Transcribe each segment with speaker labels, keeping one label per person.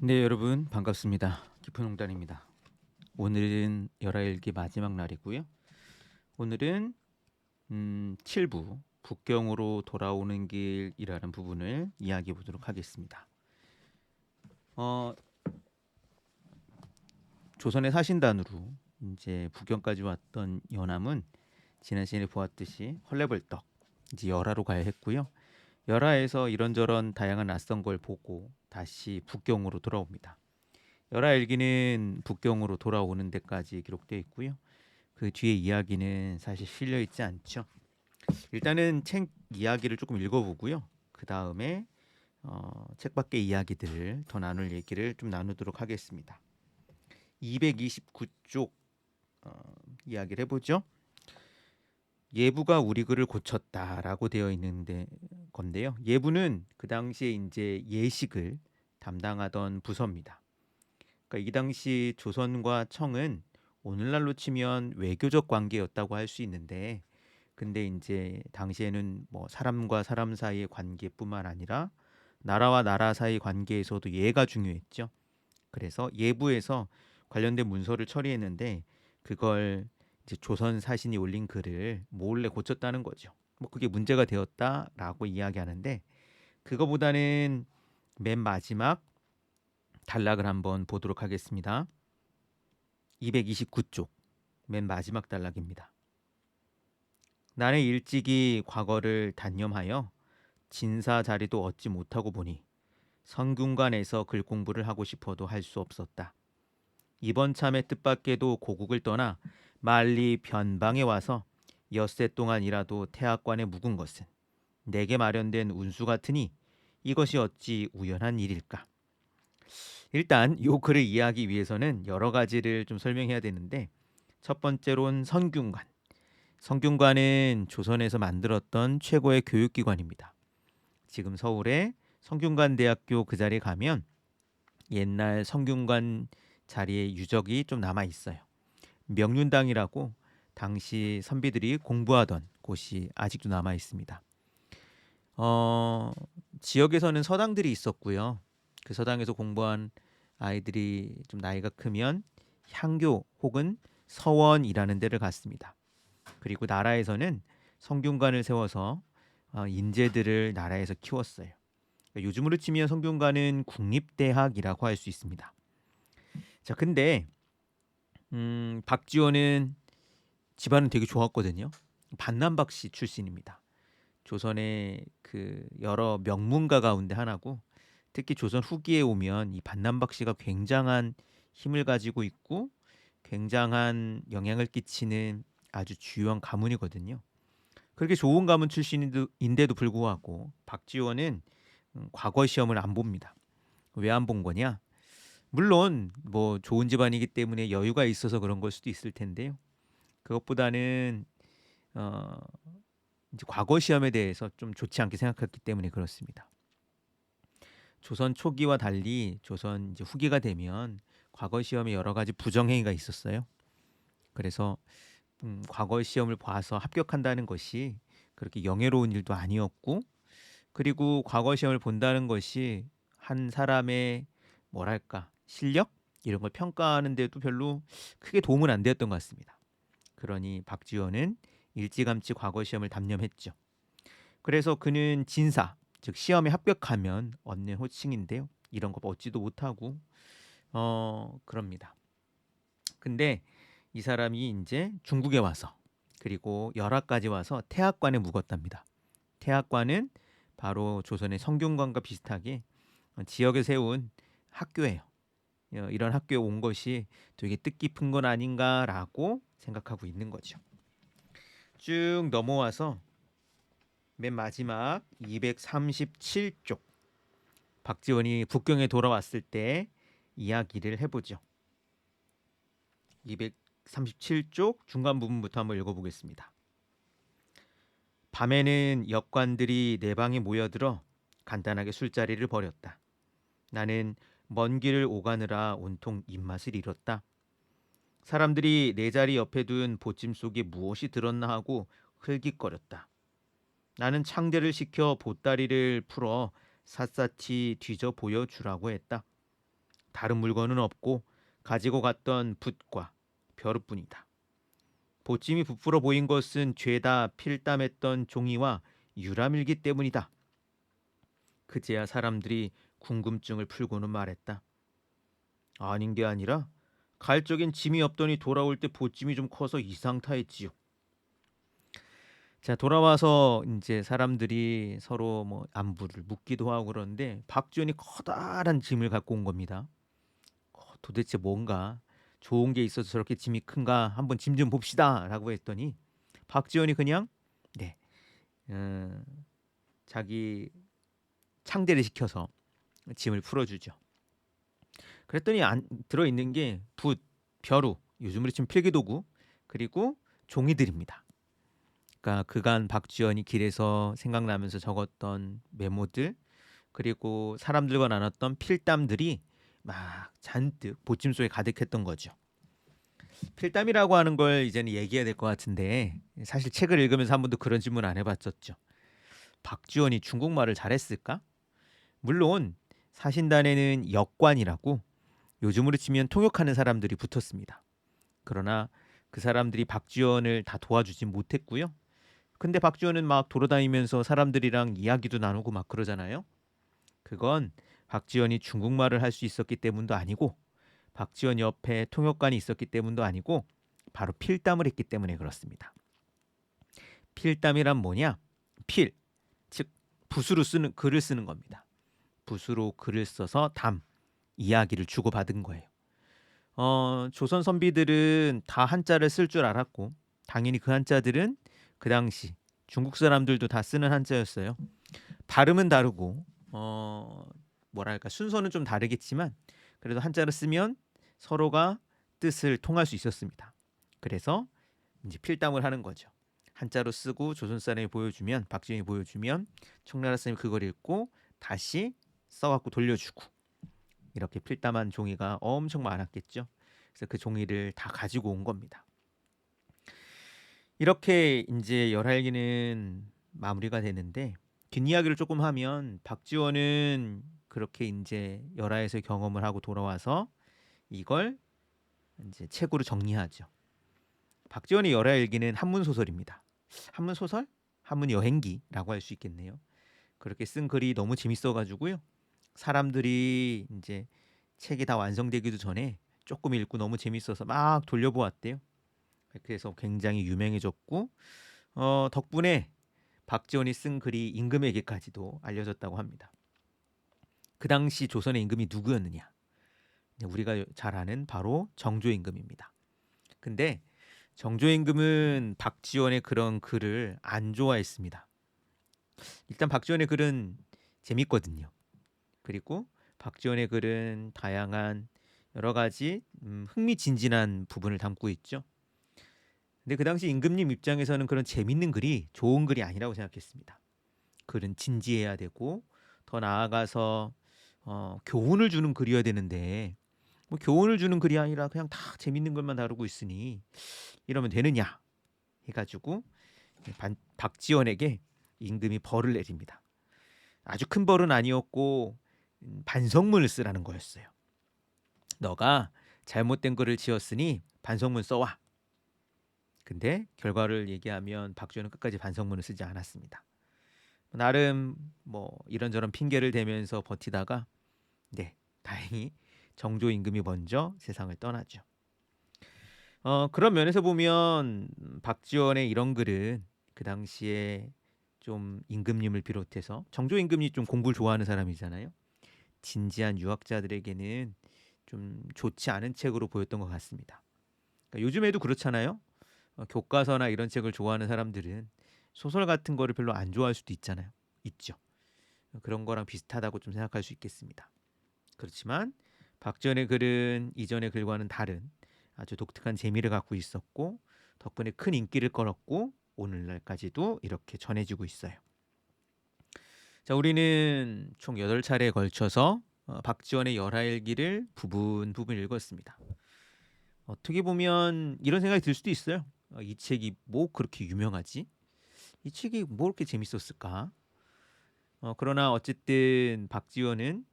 Speaker 1: 네, 여러분 반갑습니다. 깊은 홍단입니다. 오늘은 열하일기 마지막 날이고요. 오늘은 7부 북경으로 돌아오는 길이라는 부분을 이야기해 보도록 하겠습니다. 어, 조선의 사신단으로 이제 북경까지 왔던 연함은 지난 시간에 보았듯이 헐레벌떡 이제 열하로 가야 했고요. 열하에서 이런저런 다양한 낯선 걸 보고 다시 북경으로 돌아옵니다. 열하일기는 북경으로 돌아오는 데까지 기록되어 있고요. 그 뒤에 이야기는 사실 실려 있지 않죠. 일단은 책 이야기를 조금 읽어보고요. 그 다음에 책 밖의 이야기들을 더 나눌 얘기를 좀 나누도록 하겠습니다. 229쪽 이야기를 해보죠. 예부가 우리 글을 고쳤다라고 되어 있는데 건데요. 예부는 그 당시에 이제 예식을 담당하던 부서입니다. 그러니까 이 당시 조선과 청은 오늘날로 치면 외교적 관계였다고 할 수 있는데, 근데 이제 당시에는 뭐 사람과 사람 사이의 관계뿐만 아니라 나라와 나라 사이 관계에서도 예가 중요했죠. 그래서 예부에서 관련된 문서를 처리했는데 그걸 이제 조선 사신이 올린 글을 몰래 고쳤다는 거죠. 뭐 그게 문제가 되었다라고 이야기하는데, 그거보다는 맨 마지막 단락을 한번 보도록 하겠습니다. 229쪽 맨 마지막 단락입니다. 나는 일찍이 과거를 단념하여 진사 자리도 얻지 못하고 보니 성균관에서 글 공부를 하고 싶어도 할 수 없었다. 이번 참의 뜻밖에도 고국을 떠나 만리 변방에 와서 엿새 동안이라도 태학관에 묵은 것은 내게 마련된 운수 같으니 이것이 어찌 우연한 일일까? 일단 요 글을 이해하기 위해서는 여러 가지를 좀 설명해야 되는데, 첫 번째로는 성균관. 성균관은 조선에서 만들었던 최고의 교육기관입니다. 지금 서울에 성균관대학교 그 자리에 가면 옛날 성균관 자리에 유적이 좀 남아 있어요. 명륜당이라고 당시 선비들이 공부하던 곳이 아직도 남아 있습니다. 어, 지역에서는 서당들이 있었고요. 그 서당에서 공부한 아이들이 좀 나이가 크면 향교 혹은 서원이라는 데를 갔습니다. 그리고 나라에서는 성균관을 세워서 인재들을 나라에서 키웠어요. 그러니까 요즘으로 치면 성균관은 국립대학이라고 할 수 있습니다. 자, 근데 박지원은 집안은 되게 좋았거든요. 반남박씨 출신입니다. 조선의 그 여러 명문가 가운데 하나고, 특히 조선 후기에 오면 이 반남박씨가 굉장한 힘을 가지고 있고 굉장한 영향을 끼치는 아주 주요한 가문이거든요. 그렇게 좋은 가문 출신인데도 불구하고 박지원은 과거 시험을 안 봅니다. 왜 안 본 거냐? 물론 뭐 좋은 집안이기 때문에 여유가 있어서 그런 걸 수도 있을 텐데요. 그것보다는 어, 이제 과거 시험에 대해서 좀 좋지 않게 생각했기 때문에 그렇습니다. 조선 초기와 달리 조선 이제 후기가 되면 과거 시험에 여러 가지 부정행위가 있었어요. 그래서 과거 시험을 봐서 합격한다는 것이 그렇게 영예로운 일도 아니었고, 그리고 과거 시험을 본다는 것이 한 사람의 뭐랄까 실력 이런 걸 평가하는 데도 별로 크게 도움은 안 되었던 것 같습니다. 그러니 박지원은 일찌감치 과거 시험을 담념했죠. 그래서 그는 진사, 즉 시험에 합격하면 얻는 호칭인데요. 이런 거 얻지도 못하고 그럽니다. 근데 이 사람이 이제 중국에 와서 그리고 열화까지 와서 태학관에 묵었답니다. 태학관은 바로 조선의 성균관과 비슷하게 지역에 세운 학교예요. 이런 학교에 온 것이 되게 뜻깊은 건 아닌가라고 생각하고 있는 거죠. 쭉 넘어와서 맨 마지막 237쪽 박지원이 북경에 돌아왔을 때 이야기를 해보죠. 237쪽 중간 부분부터 한번 읽어보겠습니다. 밤에는 역관들이 내 방에 모여들어 간단하게 술자리를 벌였다. 나는 먼 길을 오가느라 온통 입맛을 잃었다. 사람들이 내 자리 옆에 둔 보침 속에 무엇이 들었나 하고 흘깃거렸다. 나는 창대를 시켜 보따리를 풀어 샅샅이 뒤져 보여주라고 했다. 다른 물건은 없고 가지고 갔던 붓과 벼루뿐이다. 보찜이 부풀어 보인 것은 죄다 필담했던 종이와 유람일기 때문이다. 그제야 사람들이 궁금증을 풀고는 말했다. 아닌 게 아니라 갈 적엔 짐이 없더니 돌아올 때 보찜이 좀 커서 이상타했지요. 자, 돌아와서 이제 사람들이 서로 뭐 안부를 묻기도 하고 그러는데 박지원이 커다란 짐을 갖고 온 겁니다. 도대체 뭔가 좋은 게 있어서 저렇게 짐이 큰가 한번 짐 좀 봅시다라고 했더니 박지원이 그냥 네, 어, 자기 창대를 시켜서 짐을 풀어주죠. 그랬더니 안 들어 있는 게 붓, 벼루, 요즘으로 치면 필기도구 그리고 종이들입니다. 그러니까 그간 박지원이 길에서 생각나면서 적었던 메모들 그리고 사람들과 나눴던 필담들이 막 잔뜩 보침 속에 가득했던 거죠. 필담이라고 하는 걸 이제는 얘기해야 될 것 같은데 사실 책을 읽으면서 한 번도 그런 질문 안 해봤었죠. 박지원이 중국말을 잘했을까? 물론 사신단에는 역관이라고 요즘으로 치면 통역하는 사람들이 붙었습니다. 그러나 그 사람들이 박지원을 다 도와주지 못했고요. 근데 박지원은 막 돌아다니면서 사람들이랑 이야기도 나누고 막 그러잖아요. 그건 박지원이 중국말을 할 수 있었기 때문도 아니고 박지원 옆에 통역관이 있었기 때문도 아니고 바로 필담을 했기 때문에 그렇습니다. 필담이란 뭐냐? 필, 즉 붓으로 쓰는 글을 쓰는 겁니다. 붓으로 글을 써서 담, 이야기를 주고받은 거예요. 조선 선비들은 다 한자를 쓸 줄 알았고 당연히 그 한자들은 그 당시 중국 사람들도 다 쓰는 한자였어요. 발음은 다르고 뭐랄까 순서는 좀 다르겠지만 그래도 한자를 쓰면 서로가 뜻을 통할 수 있었습니다. 그래서 이제 필담을 하는 거죠. 한자로 쓰고 조선 사람이 보여주면 박지원이 보여주면 청나라 사람이 그걸 읽고 다시 써갖고 돌려주고 이렇게 필담한 종이가 엄청 많았겠죠. 그래서 그 종이를 다 가지고 온 겁니다. 이렇게 이제 열할기는 마무리가 되는데 뒷이야기를 조금 하면 박지원은 그렇게 이제 열하에서 경험을 하고 돌아와서 이걸 이제 책으로 정리하죠. 박지원의 열하일기는 한문 소설입니다. 한문 소설? 한문 여행기라고 할 수 있겠네요. 그렇게 쓴 글이 너무 재밌어가지고요. 사람들이 이제 책이 다 완성되기도 전에 조금 읽고 너무 재밌어서 막 돌려보았대요. 그래서 굉장히 유명해졌고 덕분에 박지원이 쓴 글이 임금에게까지도 알려졌다고 합니다. 그 당시 조선의 임금이 누구였느냐? 우리가 잘 아는 바로 정조 임금입니다. 근데 정조 임금은 박지원의 그런 글을 안 좋아했습니다. 일단 박지원의 글은 재밌거든요. 그리고 박지원의 글은 다양한 여러 가지 흥미진진한 부분을 담고 있죠. 근데 그 당시 임금님 입장에서는 그런 재밌는 글이 좋은 글이 아니라고 생각했습니다. 글은 진지해야 되고 더 나아가서 교훈을 주는 글이어야 되는데 뭐 교훈을 주는 글이 아니라 그냥 다 재밌는 것만 다루고 있으니 이러면 되느냐 해가지고 박지원에게 임금이 벌을 내립니다. 아주 큰 벌은 아니었고 반성문을 쓰라는 거였어요. 너가 잘못된 글을 지었으니 반성문 써와. 근데 결과를 얘기하면 박지원은 끝까지 반성문을 쓰지 않았습니다. 나름 뭐 이런저런 핑계를 대면서 버티다가 네, 다행히 정조 임금이 먼저 세상을 떠나죠. 그런 면에서 보면 박지원의 이런 글은 그 당시에 좀 임금님을 비롯해서 정조 임금이 좀 공부를 좋아하는 사람이잖아요. 진지한 유학자들에게는 좀 좋지 않은 책으로 보였던 것 같습니다. 그러니까 요즘에도 그렇잖아요. 교과서나 이런 책을 좋아하는 사람들은 소설 같은 거를 별로 안 좋아할 수도 있잖아요. 있죠. 그런 거랑 비슷하다고 좀 생각할 수 있겠습니다. 그렇지만 박지원의 글은 이전의 글과는 다른 아주 독특한 재미를 갖고 있었고 덕분에 큰 인기를 끌었고 오늘날까지도 이렇게 전해지고 있어요. 자, 우리는 총 8차례에 걸쳐서 박지원의 열하일기를 부분 부분 읽었습니다. 어떻게 보면 이런 생각이 들 수도 있어요. 이 책이 뭐 그렇게 유명하지? 이 책이 뭐 그렇게 재밌었을까? 그러나 어쨌든 박지원은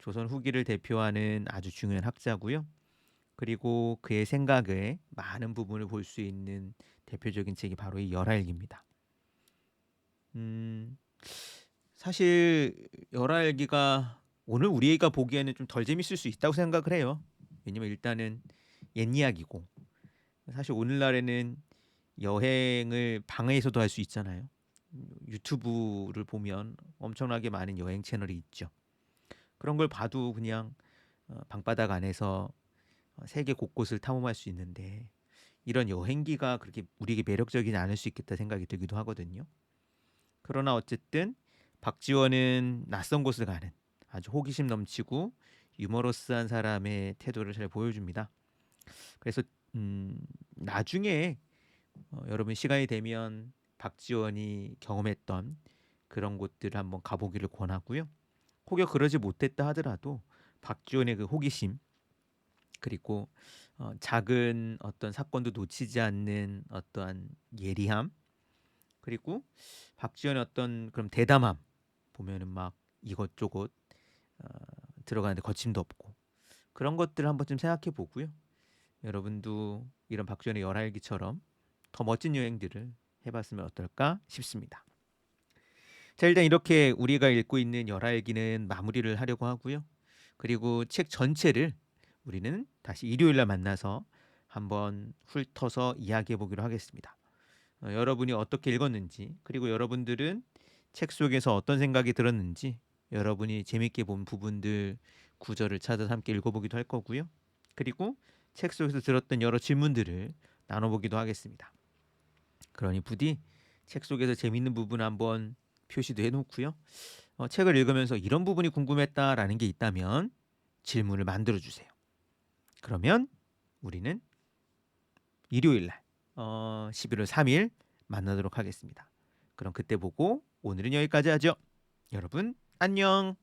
Speaker 1: 조선 후기를 대표하는 아주 중요한 학자고요. 그리고 그의 생각의 많은 부분을 볼 수 있는 대표적인 책이 바로 이 열하일기입니다. 음, 사실 열하일기가 오늘 우리가 보기에는 좀 덜 재밌을 수 있다고 생각을 해요. 왜냐면 일단은 옛 이야기고 사실 오늘날에는 여행을 방에서도 할 수 있잖아요. 유튜브를 보면 엄청나게 많은 여행 채널이 있죠. 그런 걸 봐도 그냥 방바닥 안에서 세계 곳곳을 탐험할 수 있는데 이런 여행기가 그렇게 우리에게 매력적이지 않을 수 있겠다 생각이 들기도 하거든요. 그러나 어쨌든 박지원은 낯선 곳을 가는 아주 호기심 넘치고 유머러스한 사람의 태도를 잘 보여줍니다. 그래서 나중에 여러분 시간이 되면 박지원이 경험했던 그런 곳들을 한번 가보기를 권하고요. 혹여 그러지 못했다 하더라도 박지원의 그 호기심 그리고 작은 어떤 사건도 놓치지 않는 어떠한 예리함 그리고 박지원의 어떤 그런 대담함 보면은 막 이것저것 어, 들어가는데 거침도 없고 그런 것들을 한번 좀 생각해 보고요. 여러분도 이런 박지원의 열알기처럼 더 멋진 여행들을 해봤으면 어떨까 싶습니다. 자, 일단 이렇게 우리가 읽고 있는 열알기는 마무리를 하려고 하고요. 그리고 책 전체를 우리는 다시 일요일 날 만나서 한번 훑어서 이야기해 보기로 하겠습니다. 여러분이 어떻게 읽었는지, 그리고 여러분들은 책 속에서 어떤 생각이 들었는지, 여러분이 재밌게 본 부분들 구절을 찾아서 함께 읽어보기도 할 거고요. 그리고 책 속에서 들었던 여러 질문들을 나눠보기도 하겠습니다. 그러니 부디 책 속에서 재밌는 부분 한번 표시도 해놓고요. 책을 읽으면서 이런 부분이 궁금했다라는 게 있다면 질문을 만들어 주세요. 그러면 우리는 일요일 날 11월 3일 만나도록 하겠습니다. 그럼 그때 보고 오늘은 여기까지 하죠. 여러분 안녕.